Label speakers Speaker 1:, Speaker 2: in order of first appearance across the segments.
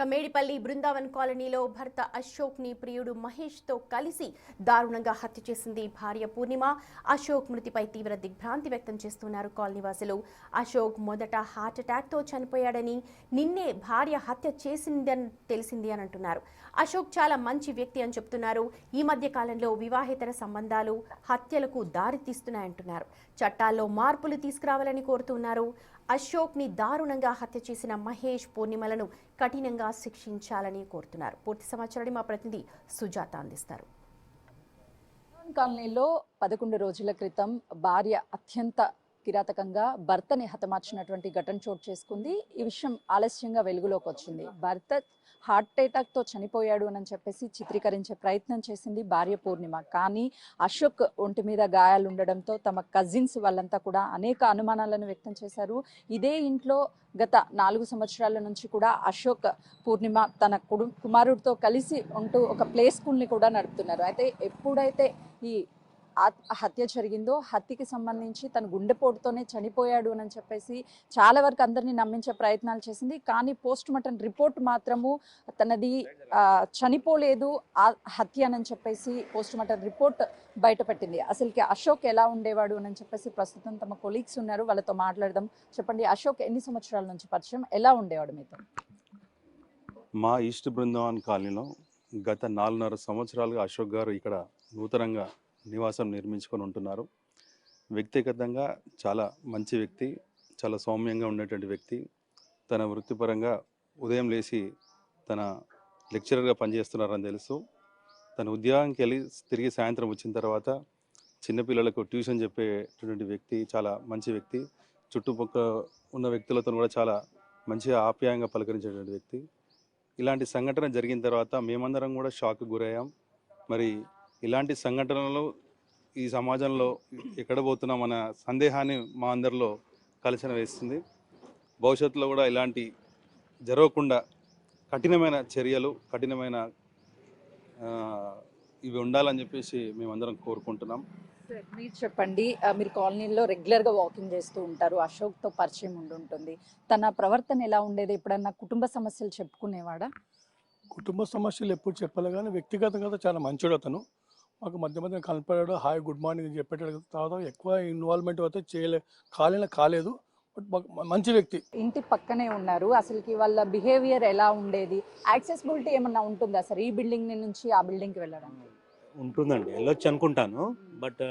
Speaker 1: మేడిపల్లి బృందావన్ కాలనీలో భర్త అశోక్ ని ప్రియుడు మహేష్ తో కలిసి దారుణంగా హత్య చేసింది భార్య పూర్ణిమ. అశోక్ మృతిపై తీవ్ర దిగ్భ్రాంతి వ్యక్తం చేస్తున్నారు కాలనీవాసులు. అశోక్ మొదట హార్ట్ అటాక్ తో చనిపోయాడని, నిన్నే భార్య హత్య చేసిందని తెలిసింది అని అంటున్నారు. అశోక్ చాలా మంచి వ్యక్తి అని చెప్తున్నారు. ఈ మధ్య కాలంలో వివాహేతర సంబంధాలు హత్యలకు దారితీస్తున్నాయంటున్నారు. చట్టాల్లో మార్పులు తీసుకురావాలని కోరుతున్నారు. అశోక్ ని దారుణంగా హత్య చేసిన మహేష్, పూర్ణిమలను కఠినంగా శిక్షించాలని కోరుతున్నారు. పూర్తి సమాచారాన్ని మా ప్రతినిధి సుజాత అందిస్తారు.
Speaker 2: కాలనీలో 11 రోజుల క్రితం భార్య అత్యంత కిరాతకంగా భర్తని హతమార్చినటువంటి ఘటన చోటు చేసుకుంది. ఈ విషయం ఆలస్యంగా వెలుగులోకి వచ్చింది. భర్త హార్ట్ అటాక్ తో చనిపోయాడు అని చెప్పేసి చిత్రీకరించే ప్రయత్నం చేసింది భార్య పూర్ణిమ. కానీ అశోక్ ఒంటి మీద గాయాలు ఉండడంతో తమ కజిన్స్ వాళ్ళంతా కూడా అనేక అనుమానాలను వ్యక్తం చేశారు. ఇదే ఇంట్లో గత 4 సంవత్సరాల నుంచి కూడా అశోక్, పూర్ణిమ తన కుమారుడితో కలిసి ఉంటూ ఒక ప్లే స్కూల్ని కూడా నడుపుతున్నారు. అయితే ఎప్పుడైతే ఈ హత్య జరిగిందో, హత్యకి సంబంధించి తన గుండెపోటుతోనే చనిపోయాడు అని చెప్పేసి చాలా వరకు అందరినీ నమ్మించే ప్రయత్నాలు చేసింది. కానీ పోస్ట్ మార్టం రిపోర్ట్ మాత్రము తనది చనిపోలేదు, హత్య అని చెప్పేసి పోస్ట్ మార్టం రిపోర్ట్ బయటపెట్టింది. అసలుకి అశోక్ ఎలా ఉండేవాడు అని చెప్పేసి ప్రస్తుతం తమ కొలీగ్స్ ఉన్నారు, వాళ్ళతో మాట్లాడదాం. చెప్పండి, అశోక్ ఎన్ని సంవత్సరాల నుంచి పరిచయం, ఎలా ఉండేవాడు మీతో?
Speaker 3: మా ఈస్ట్ బృందావన్ కాలనీలో గత 4.5 సంవత్సరాలుగా అశోక్ గారు ఇక్కడ నూతనంగా నివాసం నిర్మించుకొని ఉంటున్నారు. వ్యక్తిగతంగా చాలా మంచి వ్యక్తి, చాలా సౌమ్యంగా ఉండేటువంటి వ్యక్తి. తన వృత్తిపరంగా ఉదయం లేచి తన లెక్చరర్గా పనిచేస్తున్నారని తెలుసు. తన ఉద్యోగానికి వెళ్ళి తిరిగి సాయంత్రం వచ్చిన తర్వాత చిన్నపిల్లలకు ట్యూషన్ చెప్పేటువంటి వ్యక్తి, చాలా మంచి వ్యక్తి. చుట్టుపక్కల ఉన్న వ్యక్తులతో కూడా చాలా మంచిగా ఆప్యాయంగా పలకరించేటువంటి వ్యక్తి. ఇలాంటి సంఘటన జరిగిన తర్వాత మేమందరం కూడా షాక్కి గురయ్యాం. మరి ఇలాంటి సంఘటనలు ఈ సమాజంలో ఎక్కడ పోతున్నామన్న సందేహాన్ని మా అందరిలో కలచన వేస్తుంది. భవిష్యత్తులో కూడా ఇలాంటి జరగకుండా కఠినమైన చర్యలు, కఠినమైన ఇవి ఉండాలని చెప్పేసి మేమందరం కోరుకుంటున్నాం.
Speaker 2: మీరు చెప్పండి, మీరు కాలనీలో రెగ్యులర్గా వాకింగ్ చేస్తూ ఉంటారు, అశోక్తో పరిచయం ఉంటుంది. తన ప్రవర్తన ఎలా ఉండేది? ఎప్పుడన్నా కుటుంబ సమస్యలు చెప్పుకునేవాడా?
Speaker 4: కుటుంబ సమస్యలు ఎప్పుడు చెప్పలే, కానీ వ్యక్తిగతంగా చాలా మంచోడు అతను. మాకు మధ్య మధ్య కనపడాడు, హాయ్ గుడ్ మార్నింగ్ చెప్పేటాడు. తర్వాత ఎక్కువ ఇన్వాల్వ్మెంట్ అయితే కాలేదు. బట్ మంచి వ్యక్తి.
Speaker 2: ఇంటి పక్కనే ఉన్నారు, అసలుకి వాళ్ళ బిహేవియర్ ఎలా ఉండేది? యాక్సెసిబిలిటీ ఏమన్నా ఉంటుందా సార్ ఈ బిల్డింగ్ నుంచి ఆ బిల్డింగ్కి వెళ్ళడం?
Speaker 5: ఉంటుందండి, వెళ్ళొచ్చు అనుకుంటాను. బట్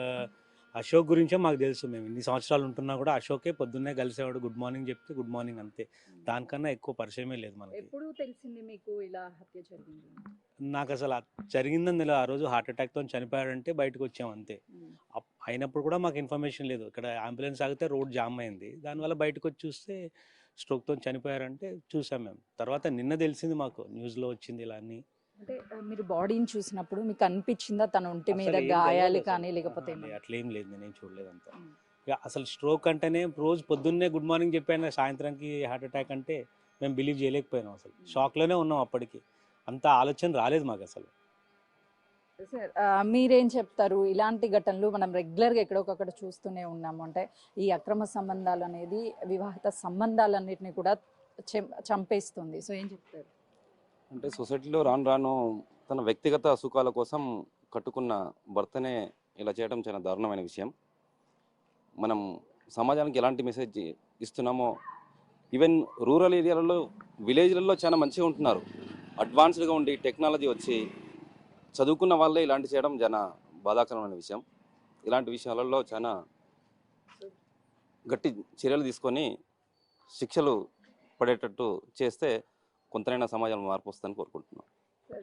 Speaker 5: అశోక్ గురించే మాకు తెలుసు. మేము ఇన్ని సంవత్సరాలు ఉంటున్నా కూడా అశోకే పొద్దున్నే కలిసేవాడు, గుడ్ మార్నింగ్ చెప్తే గుడ్ మార్నింగ్ అంతే. దానికన్నా ఎక్కువ పరిచయమే లేదు మనకి.
Speaker 2: ఎప్పుడు తెలిసింది మీకు ఇలా హత్య జరిగింది?
Speaker 5: నాకు అసలు జరిగిందని తెలియదు. ఆ రోజు హార్ట్ అటాక్తో చనిపోయాడంటే బయటకు వచ్చాం అంతే. అయినప్పుడు కూడా మాకు ఇన్ఫర్మేషన్ లేదు. ఇక్కడ అంబులెన్స్ ఆగితే రోడ్ జామ్ అయింది, దానివల్ల బయటకు వచ్చి చూస్తే స్ట్రోక్తో చనిపోయారంటే చూసాం మేము. తర్వాత నిన్న తెలిసింది మాకు, న్యూస్లో వచ్చింది ఇలా అని.
Speaker 2: అంటే మీరు బాడీని చూసినప్పుడు మీకు అనిపించిందా తన ఒంటి మీద గాయాలు కానీ లేకపోతే?
Speaker 5: అట్లేం లేదు, నేనేం చూడలేదు అంతా. అసలు స్ట్రోక్ అంటేనే రోజు పొద్దున్నే గుడ్ మార్నింగ్ చెప్పాను, సాయంత్రానికి హార్ట్ అటాక్ అంటే మేము బిలీవ్ చేయలేకపోయినాం. అసలు షాక్లోనే ఉన్నాం. అప్పటికి అంత ఆలోచన రాలేదు మాకు అసలు.
Speaker 2: సార్, మీరేం చెప్తారు? ఇలాంటి ఘటనలు మనం రెగ్యులర్గా ఎక్కడొకక్కడ చూస్తూనే ఉన్నాము. అంటే ఈ అక్రమ సంబంధాలు అనేది వివాహిత సంబంధాలన్నిటిని కూడా చంపేస్తుంది. సో ఏం చెప్తారు?
Speaker 6: అంటే సొసైటీలో రాను రాను తన వ్యక్తిగత సుఖాల కోసం కట్టుకున్న భర్తనే ఇలా చేయడం చాలా దారుణమైన విషయం. మనం సమాజానికి ఎలాంటి మెసేజ్ ఇస్తున్నామో, ఈవెన్ రూరల్ ఏరియాలలో, విలేజ్లలో చాలా మంచిగా ఉంటున్నారు. అడ్వాన్స్డ్గా ఉండి టెక్నాలజీ వచ్చి చదువుకున్న వాళ్ళే ఇలాంటి చేయడం చాలా బాధాకరమైన విషయం. ఇలాంటి విషయాలలో చాలా గట్టి చర్యలు తీసుకొని శిక్షలు పడేటట్టు చేస్తే కొంతైనా సమాజంలో మార్పు వస్తుందని కోరుకుంటున్నాం.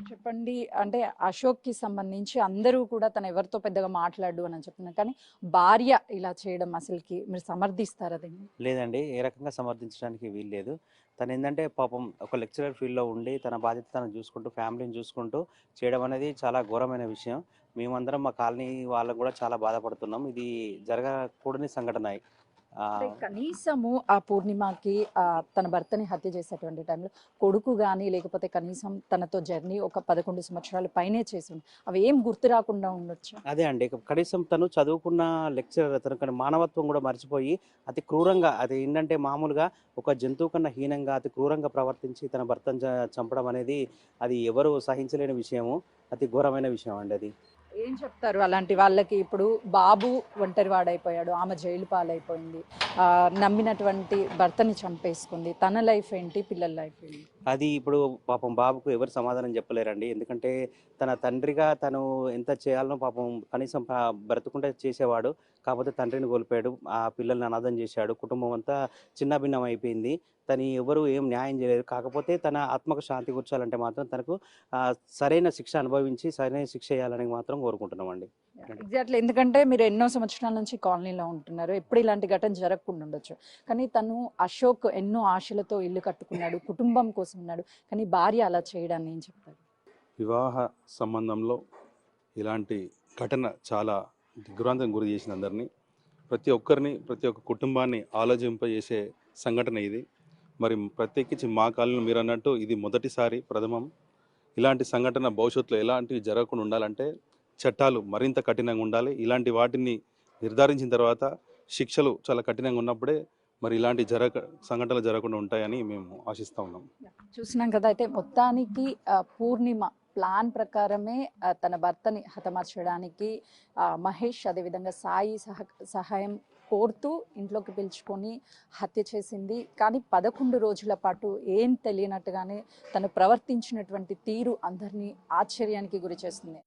Speaker 2: చెప్పండి, అంటే అశోక్కి సంబంధించి అందరూ కూడా తను ఎవరితో పెద్దగా మాట్లాడు అని చెప్తున్నారు, కానీ భార్య ఇలా చేయడం అసలుకి మీరు సమర్థిస్తారా దీన్ని?
Speaker 7: లేదండి, ఏ రకంగా సమర్థించడానికి వీల్లేదు. తను ఏంటంటే పాపం ఒక లెక్చరర్ ఫీల్డ్లో ఉండి తన బాధ్యత తను చూసుకుంటూ, ఫ్యామిలీని చూసుకుంటూ చేయడం అనేది చాలా ఘోరమైన విషయం. మేమందరం మా కాలనీ వాళ్ళకు కూడా చాలా బాధపడుతున్నాం. ఇది జరగకూడని సంఘటన.
Speaker 2: అంటే కనీసము ఆ పూర్ణిమకి తన భర్తని హత్య చేసేటువంటి టైంలో కొడుకు కానీ లేకపోతే కనీసం తనతో జర్నీ ఒక 11 సంవత్సరాల పైనే చేసి అవి ఏం గుర్తు రాకుండా ఉండొచ్చు.
Speaker 7: అదే అండి, కనీసం తను చదువుకున్న లెక్చరర్, తను కానీ మానవత్వం కూడా మర్చిపోయి అతి క్రూరంగా, అది ఏంటంటే మామూలుగా ఒక జంతువు కన్నా హీనంగా అతి క్రూరంగా ప్రవర్తించి తన భర్తను చంపడం అనేది అది ఎవరు సహించలేని విషయము, అతి ఘోరమైన విషయం అండి అది.
Speaker 2: ఏం చెప్తారు అలాంటి వాళ్ళకి? ఇప్పుడు బాబు ఒంటరివాడైపోయాడు, ఆమె జైలు పాలైపోయింది, నమ్మినటువంటి భర్తని చంపేసుకుంది, తన లైఫ్ ఏంటి, పిల్లల లైఫ్ ఏంటి?
Speaker 7: అది ఇప్పుడు పాపం బాబుకు ఎవరు సమాధానం చెప్పలేరండి. ఎందుకంటే తన తండ్రిగా తను ఎంత చేయాలనో పాపం కనీసం బ్రతుకుంటే చేసేవాడు. కాకపోతే తండ్రిని కోల్పోయాడు, ఆ పిల్లల్ని అనాథం చేశాడు, కుటుంబం అంతా చిన్నాభిన్నం అయిపోయింది. తను ఎవరు ఏం న్యాయం చేయలేదు. కాకపోతే తన ఆత్మకు శాంతి కూర్చోాలంటే మాత్రం తనకు సరైన శిక్ష అనుభవించి సరైన శిక్ష చేయాలని మాత్రం కోరుకుంటున్నామండి.
Speaker 2: ఎగ్జాక్ట్లీ, ఎందుకంటే మీరు ఎన్నో సంవత్సరాల నుంచి కాలనీలో ఉంటున్నారు, ఎప్పుడు ఇలాంటి ఘటన జరగకుండా ఉండొచ్చు. కానీ తను అశోక్ ఎన్నో ఆశలతో ఇల్లు కట్టుకున్నాడు, కుటుంబం కోసం ఉన్నాడు, కానీ భార్య అలా చేయడాన్ని ఏం చెప్తారు?
Speaker 3: వివాహ సంబంధంలో ఇలాంటి ఘటన చాలా దిగ్భ్రాంతం గురి చేసిన అందరినీ, ప్రతి ఒక్క కుటుంబాన్ని ఆలోచింపజేసే సంఘటన ఇది. మరి ప్రత్యేకించి మా కాలంలో మీరు అన్నట్టు ఇది మొదటిసారి, ప్రథమం. ఇలాంటి సంఘటన భవిష్యత్తులో ఎలాంటివి జరగకుండా ఉండాలంటే చట్టాలు మరింత కఠినంగా ఉండాలి. ఇలాంటి వాటిని నిర్ధారించిన తర్వాత శిక్షలు చాలా కఠినంగా ఉన్నప్పుడే మరి ఇలాంటి సంఘటనలు జరగకుండా ఉంటాయని మేము ఆశిస్తూ ఉన్నాం.
Speaker 2: చూసినాం కదా, అయితే మొత్తానికి పూర్ణిమ ప్లాన్ ప్రకారమే తన భర్తని హతమార్చడానికి మహేష్ అదేవిధంగా సాయి సహాయం కోరుతూ ఇంట్లోకి పిలుచుకొని హత్య చేసింది. కానీ 11 రోజుల పాటు ఏం తెలియనట్టుగానే తను ప్రవర్తించినటువంటి తీరు అందరినీ ఆశ్చర్యానికి గురి చేస్తుంది.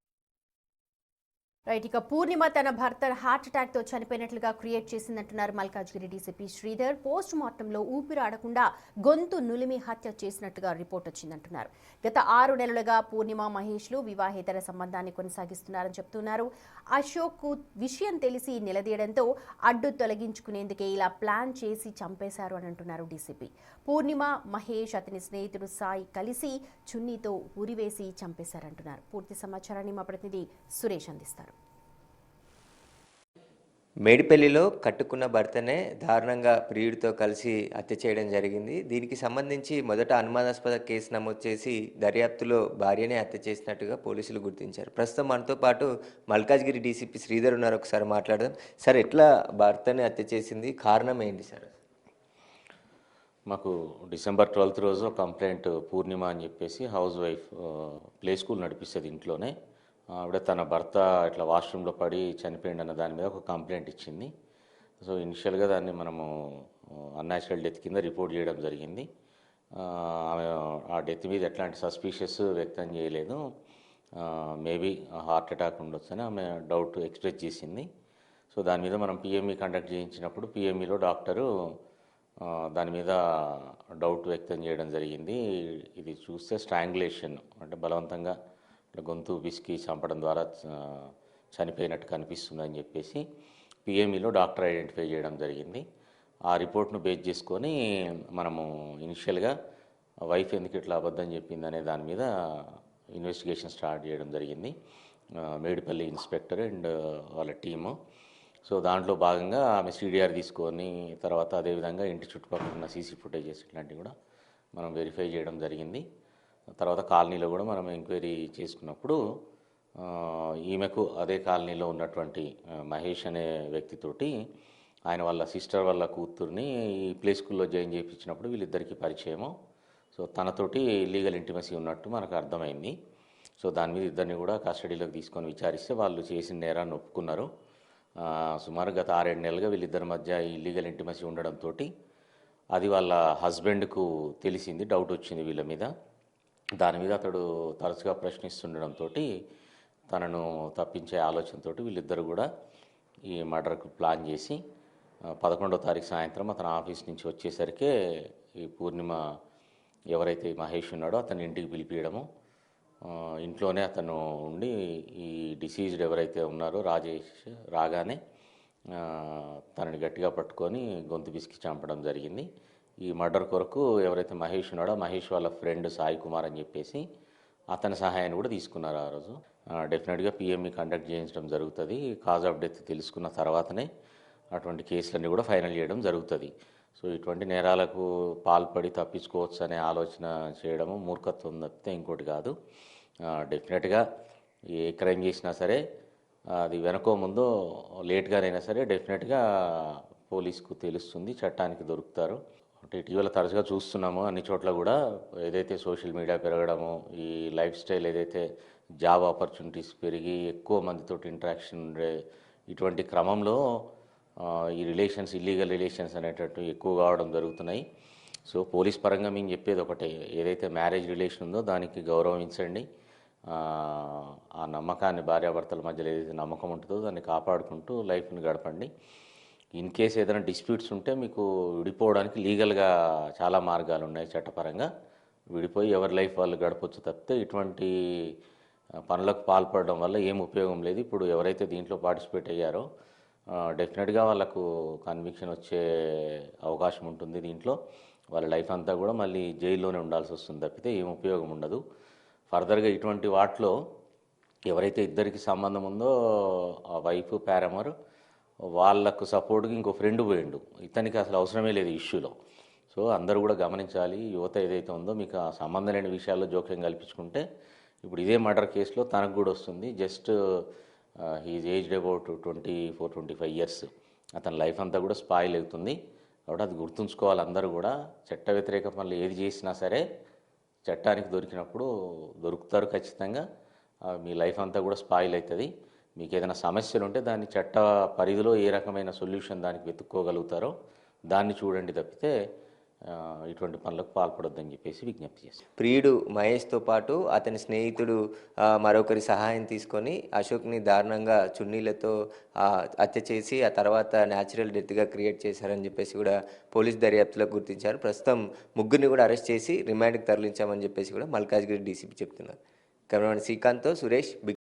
Speaker 1: రైట్, ఇక పూర్ణిమ తన భర్త హార్ట్ అటాక్ తో చనిపోయినట్లుగా క్రియేట్ చేసిందంటున్నారు మల్కాజ్గిరి డీసీపీ శ్రీధర్. పోస్ట్ మార్టంలో ఊపిరి ఆడకుండా గొంతు నులిమి హత్య చేసినట్టుగా రిపోర్ట్ వచ్చిందంటున్నారు. గత 6 నెలలుగా పూర్ణిమ మహేష్లు వివాహేతర సంబంధాన్ని కొనసాగిస్తున్నారని చెప్తున్నారు. అశోక్ విషయం తెలిసి నిలదీయడంతో అడ్డు తొలగించుకునేందుకే ఇలా ప్లాన్ చేసి చంపేశారు అని అంటున్నారు డీసీపీ. పూర్ణిమ, మహేష్, అతని స్నేహితుడు సాయి కలిసి చున్నీతో ఉరివేసి చంపేశారంటున్నారు. పూర్తి సమాచారాన్ని మా ప్రతినిధి సురేష్ అందిస్తారు.
Speaker 8: మేడిపల్లిలో కట్టుకున్న భర్తనే దారుణంగా ప్రియుడితో కలిసి హత్య చేయడం జరిగింది. దీనికి సంబంధించి మొదట అనుమానాస్పద కేసు నమోదు చేసి దర్యాప్తులో భార్యనే హత్య చేసినట్టుగా పోలీసులు గుర్తించారు. ప్రస్తుతం మనతో పాటు మల్కాజ్గిరి డీసీపీ శ్రీధర్ ఉన్నారు. ఒకసారి మాట్లాడదాం. సార్, ఎట్లా భర్తని హత్య చేసింది, కారణం ఏంటి సార్?
Speaker 9: మాకు డిసెంబర్ 12th రోజు కంప్లైంట్, పూర్ణిమ అని చెప్పేసి హౌస్ వైఫ్, ప్లే స్కూల్ నడిపిస్తుంది ఇంట్లోనే. ఆవిడ తన భర్త ఇట్లా వాష్రూమ్లో పడి చనిపోయింది అన్న దాని మీద ఒక కంప్లైంట్ ఇచ్చింది. సో ఇనిషియల్గా దాన్ని మనము అన్యాచురల్ డెత్ కింద రిపోర్ట్ చేయడం జరిగింది. ఆమె ఆ డెత్ మీద ఎట్లాంటి సస్పీషియస్ వ్యక్తం చేయలేదు. మేబీ హార్ట్ అటాక్ ఉండొచ్చు అని ఆమె డౌట్ ఎక్స్ప్రెస్ చేసింది. సో దాని మీద మనం పిఎంఈ కండక్ట్ చేయించినప్పుడు పిఎంఈలో డాక్టరు దాని మీద డౌట్ వ్యక్తం చేయడం జరిగింది. ఇది చూస్తే స్ట్రాంగులేషన్, అంటే బలవంతంగా గొంతు పిసికి చంపడం ద్వారా చనిపోయినట్టు కనిపిస్తుందని చెప్పేసి పిఎంఈలో డాక్టర్ ఐడెంటిఫై చేయడం జరిగింది. ఆ రిపోర్ట్ను బేస్ చేసుకొని మనము ఇనిషియల్గా వైఫ్ ఎందుకు ఇట్లా అబద్ధం చెప్పింది అనే దాని మీద ఇన్వెస్టిగేషన్ స్టార్ట్ చేయడం జరిగింది. మేడిపల్లి ఇన్స్పెక్టర్ అండ్ వాళ్ళ టీము. సో దాంట్లో భాగంగా ఆమె సిడిఆర్ తీసుకొని తర్వాత అదేవిధంగా ఇంటి చుట్టుపక్కల ఉన్న సీసీ ఫుటేజెస్ ఇట్లాంటివి కూడా మనం వెరిఫై చేయడం జరిగింది. తర్వాత కాలనీలో కూడా మనం ఎంక్వైరీ చేసుకున్నప్పుడు ఈమెకు అదే కాలనీలో ఉన్నటువంటి మహేష్ అనే వ్యక్తితోటి ఆయన వాళ్ళ సిస్టర్ వాళ్ళ కూతుర్ని ఈ ప్లే స్కూల్లో జాయిన్ చేయించినప్పుడు వీళ్ళిద్దరికీ పరిచయము. సో తనతోటి లీగల్ ఇంటిమసీ ఉన్నట్టు మనకు అర్థమైంది. సో దాని మీద ఇద్దరిని కూడా కస్టడీలోకి తీసుకొని విచారిస్తే వాళ్ళు చేసిన నేరాన్ని ఒప్పుకున్నారు. సుమారు గత 6-7 నెలలుగా వీళ్ళిద్దరి మధ్య ఈ లీగల్ ఇంటిమసీ ఉండడంతో అది వాళ్ళ హస్బెండ్కు తెలిసింది, డౌట్ వచ్చింది వీళ్ళ మీద. దాని మీద అతడు తరచుగా ప్రశ్నిస్తుండడంతో తనను తప్పించే ఆలోచనతో వీళ్ళిద్దరు కూడా ఈ మర్డర్కు ప్లాన్ చేసి 11వ తారీఖు సాయంత్రం అతను ఆఫీస్ నుంచి వచ్చేసరికే ఈ పూర్ణిమ ఎవరైతే మహేష్ ఉన్నాడో అతని ఇంటికి పిలిపియడము, ఇంట్లోనే అతను ఉండి ఈ డిసీజ్డ్ ఎవరైతే ఉన్నారో రాజేష్ రాగానే తనని గట్టిగా పట్టుకొని గొంతు పిసికి చంపడం జరిగింది. ఈ మర్డర్ కొరకు ఎవరైతే మహేష్ ఉన్నాడో మహేష్ వాళ్ళ ఫ్రెండ్ సాయి కుమార్ అని చెప్పేసి అతని సహాయాన్ని కూడా తీసుకున్నారు. ఆ రోజు డెఫినెట్గా పిఎంఈ కండక్ట్ చేయించడం జరుగుతుంది. కాజ్ ఆఫ్ డెత్ తెలుసుకున్న తర్వాతనే అటువంటి కేసులన్నీ కూడా ఫైనల్ చేయడం జరుగుతుంది. సో ఇటువంటి నేరాలకు పాల్పడి తప్పించుకోవచ్చు అనే ఆలోచన చేయడము మూర్ఖత్వం తప్పితే ఇంకోటి కాదు. డెఫినెట్గా ఏ క్రైమ్ చేసినా సరే అది వెనకో ముందో లేట్గానైనా సరే డెఫినెట్గా పోలీసుకు తెలుస్తుంది, చట్టానికి దొరుకుతారు. అంటే ఇటీవల తరచుగా చూస్తున్నాము అన్ని చోట్ల కూడా ఏదైతే సోషల్ మీడియా పెరగడము, ఈ లైఫ్ స్టైల్ ఏదైతే జాబ్ ఆపర్చునిటీస్ పెరిగి ఎక్కువ మందితో ఇంటరాక్షన్ ఉండే ఇటువంటి క్రమంలో ఈ రిలేషన్స్, ఇల్లీగల్ రిలేషన్స్ అనేటట్టు ఎక్కువ కావడం జరుగుతున్నాయి. సో పోలీస్ పరంగా మేము చెప్పేది ఒకటే, ఏదైతే మ్యారేజ్ రిలేషన్ ఉందో దానికి గౌరవించండి. ఆ నమ్మకాన్ని, భార్యాభర్తల మధ్యలో ఏదైతే నమ్మకం ఉంటుందో దాన్ని కాపాడుకుంటూ లైఫ్ని గడపండి. ఇన్ కేసు ఏదైనా డిస్ప్యూట్స్ ఉంటే మీకు విడిపోవడానికి లీగల్గా చాలా మార్గాలు ఉన్నాయి. చట్టపరంగా విడిపోయి ఎవరి లైఫ్ వాళ్ళు గడపచ్చు తప్పితే ఇటువంటి పనులకు పాల్పడడం వల్ల ఏం ఉపయోగం లేదు. ఇప్పుడు ఎవరైతే దీంట్లో పార్టిసిపేట్ అయ్యారో డెఫినెట్గా వాళ్ళకు కన్విక్షన్ వచ్చే అవకాశం ఉంటుంది. దీంట్లో వాళ్ళ లైఫ్ అంతా కూడా మళ్ళీ జైల్లోనే ఉండాల్సి వస్తుంది తప్పితే ఏం ఉపయోగం ఉండదు. ఫర్దర్గా ఇటువంటి వాటిలో ఎవరైతే ఇద్దరికి సంబంధం ఉందో ఆ వైఫ్ పారామర్, వాళ్ళకు సపోర్ట్గా ఇంకో ఫ్రెండ్ పోయిండు, ఇతనికి అసలు అవసరమే లేదు ఇష్యూలో. సో అందరూ కూడా గమనించాలి. యువత ఏదైతే ఉందో మీకు ఆ సంబంధం లేని విషయాల్లో జోక్యం కల్పించుకుంటే ఇప్పుడు ఇదే మర్డర్ కేసులో తనకు కూడా వస్తుంది. Just he's aged about 24-25 years. అతని లైఫ్ అంతా కూడా స్పాయిల్ అవుతుంది. కాబట్టి అది గుర్తుంచుకోవాలి అందరూ కూడా. చట్ట వ్యతిరేక పనులు ఏది చేసినా సరే చట్టానికి దొరికినప్పుడు దొరుకుతారు ఖచ్చితంగా. మీ లైఫ్ అంతా కూడా స్పాయిల్ అవుతుంది. మీకు ఏదైనా సమస్యలు ఉంటే దాన్ని చట్ట పరిధిలో ఏ రకమైన సొల్యూషన్ దానికి వెతుక్కోగలుగుతారో దాన్ని చూడండి తప్పితే ఇటువంటి పనులకు పాల్పడొద్దని చెప్పేసి విజ్ఞప్తి చేస్తాను.
Speaker 8: ప్రియుడు మహేష్తో పాటు అతని స్నేహితుడు మరొకరి సహాయం తీసుకొని అశోక్ని దారుణంగా చున్నీలతో హత్య చేసి ఆ తర్వాత న్యాచురల్ డెత్గా క్రియేట్ చేశారని చెప్పేసి కూడా పోలీస్ దర్యాప్తులో గుర్తించారు. ప్రస్తుతం ముగ్గురిని కూడా అరెస్ట్ చేసి రిమాండ్కి తరలించామని చెప్పేసి కూడా మల్కాజ్గిరి డీసీపీ చెప్తున్నారు. కెమెరామెన్ శ్రీకాంత్తో సురేష్.